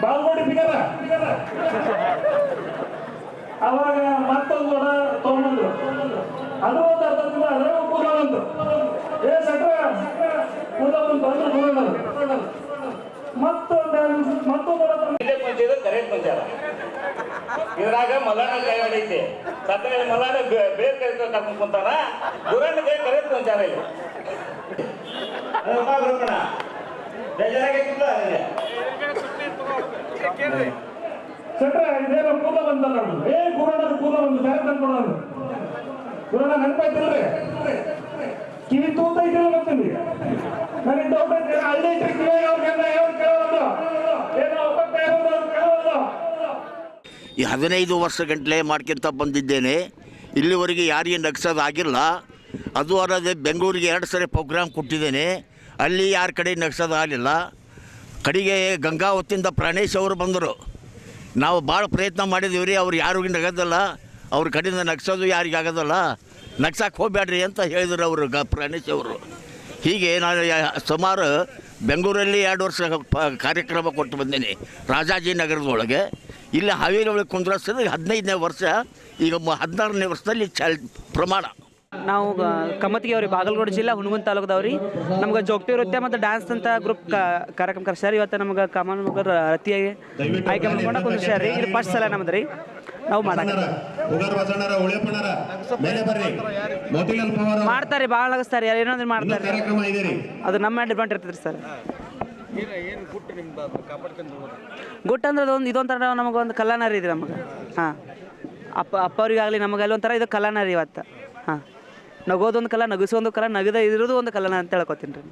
ಬಾಲ್ಗೋಡಿ ಬಿಗರ ಅವಾಗ ಮತ್ತೊಂದು ದೊಡ್ಡ ತಗೊಂಡ್ಬಂದ್ರು. ಅದು ಒಂದು ಅರ್ಧ ತಿಂಗಳು ಅದ್ರ ಕೂದ ಬಂತು. ಏ ಸಟ್ರ ಕೂದ ಬಂತು ಅಂದ್ರೆ ಕೂದ ಮತ್ತೊಂದು ಕರೆಕ್ಟ್ ಪಂಚಾರ ಇದ್ರಾಗ ಮಲಾಣ ಕೈ ಹೊಡೈತಿ. ಸತ್ತ ಮಲಾಣ ಬೇರೆ ಕೈ ಕರ್ಕೊಂಡ್ ಕುಂತಾನ. ಗುರಣ್ಣ ಕೈ ಕರೆಕ್ಟ್ ಪಂಚಾರ ಇಲ್ಲಿ ಬೇಜಾರಾಗಿಲ್ಲ. ಸಟ್ರ ಇದೇನೋ ಕೂದ ಬಂತಲ್ಲ ಏ ಗುರಣ್ಣ ಕೂದ ಬಂದು ಬೇರೆ ತಂದ್ಕೊಡೋದು. ಗುರಣ್ಣ ನೆನಪಾಯ್ತಿಲ್ರಿ? ಕಿವಿ ತೂತೈತಿಲ್ಲ ಬರ್ತೀನಿ ನನಗೆ ಡೌಟ್ ಐತೆ. ಹಳ್ಳಿ ಕಿವಿಯಾಗ ಅವ್ರಿಗೆಲ್ಲ ಯಾವ ಕೇಳೋದು ಏನೋ ಒಬ್ಬ ಕೇಳೋದು. ಈ 15 ವರ್ಷ ಗಂಟಲೆ ಮಾಡ್ಕೊಂತ ಬಂದಿದ್ದೇನೆ. ಇಲ್ಲಿವರೆಗೆ ಯಾರಿಗೆ ನಗ್ಸೋದಾಗಿಲ್ಲ. ಅದು ಅಲ್ಲದೆ ಬೆಂಗಳೂರಿಗೆ 2 ಸರಿ ಪ್ರೋಗ್ರಾಮ್ ಕೊಟ್ಟಿದ್ದೇನೆ. ಅಲ್ಲಿ ಯಾರ ಕಡೆ ನಗ್ಸೋದಾಗಲಿಲ್ಲ. ಕಡೆಗೆ ಗಂಗಾವತಿಯಿಂದ ಪ್ರಾಣೇಶ್ ಅವರು ಬಂದರು. ನಾವು ಭಾಳ ಪ್ರಯತ್ನ ಮಾಡಿದ್ದೀವಿ ರೀ. ಅವ್ರು ಯಾರಿಗೂ ನಗೋದಲ್ಲ, ಅವ್ರ ಕಡೆಯಿಂದ ನಗ್ಸೋದು ಯಾರಿಗೆ ಆಗೋದಲ್ಲ, ನಗ್ಸಕ್ಕೆ ಹೋಗ್ಬೇಡ್ರಿ ಅಂತ ಹೇಳಿದ್ರು ಅವರು ಪ್ರಾಣೇಶ್ ಅವರು. ಹೀಗೆ ನಾನು ಸುಮಾರು ಬೆಂಗಳೂರಲ್ಲಿ 2 ವರ್ಷ ಕಾರ್ಯಕ್ರಮ ಕೊಟ್ಟು ಬಂದೇನೆ ರಾಜಾಜಿನಗರದೊಳಗೆ. ಇಲ್ಲಿ ಹಾವೇರಿ ಒಳಗೆ ಕುಂದ್ರಸೋದು 15ನೇ ವರ್ಷ. ಈಗ 16ನೇ ವರ್ಷದಲ್ಲಿ ಪ್ರಮಾಣ. ನಾವು ಕಮತಿಗೆ ಅವ್ರಿ ಬಾಗಲಕೋಟೆ ಜಿಲ್ಲಾ ಹುಣಗುಂದ ತಾಲೂಕದವ್ರಿ. ನಮ್ಗೆ ಜೋಗತಿ ನೃತ್ಯ ಮತ್ತು ಡ್ಯಾನ್ಸ್ ಅಂತ ಗ್ರೂಪ್ ಕಾರ್ಯಕ್ರಮ ಕರ್ಸ್ಯಾರ. ಇವತ್ತು ನಮ್ಗೆ ಕಾಮನ್ ಮಗರ ರತಿಯಾಗಿ ಆಯ್ಕೆ ಮಾಡ್ಕೊಂಡು ಕುಂದ್ರಿ. ಇದು ಫಸ್ಟ್ ಸಲ ನಮ್ದು ರೀ ನಾವು ಮಾಡ್ತಾರೆ. ಭಾಳ ನಗಸ್ತಾರೆ, ಏನಂದ್ರೆ ಮಾಡ್ತಾರೆ. ಅದು ನಮ್ಮ ಡಿಪೆಂಡ್ ಇರ್ತದೆ ಸರ್. ಗುಟ್ ಅಂದ್ರೆ ಇದೊಂಥರ ನಮಗೊಂದು ಕಲಾನರಿ ಇದೆ ನಮಗೆ. ಹಾಂ, ಅಪ್ಪವ್ರಿಗಾಗಲಿ ನಮಗಲ್ಲಿ ಒಂಥರ ಇದು ಕಲಾನರಿ ಇವತ್ತು. ಹಾಂ, ನಗೋದೊಂದು ಕಲ, ನಗಿಸೋದು ಕಲ, ನಗದ ಇರೋದು ಒಂದು ಕಲನ ಅಂತ ಹೇಳ್ಕೊತೀನಿ ರೀ.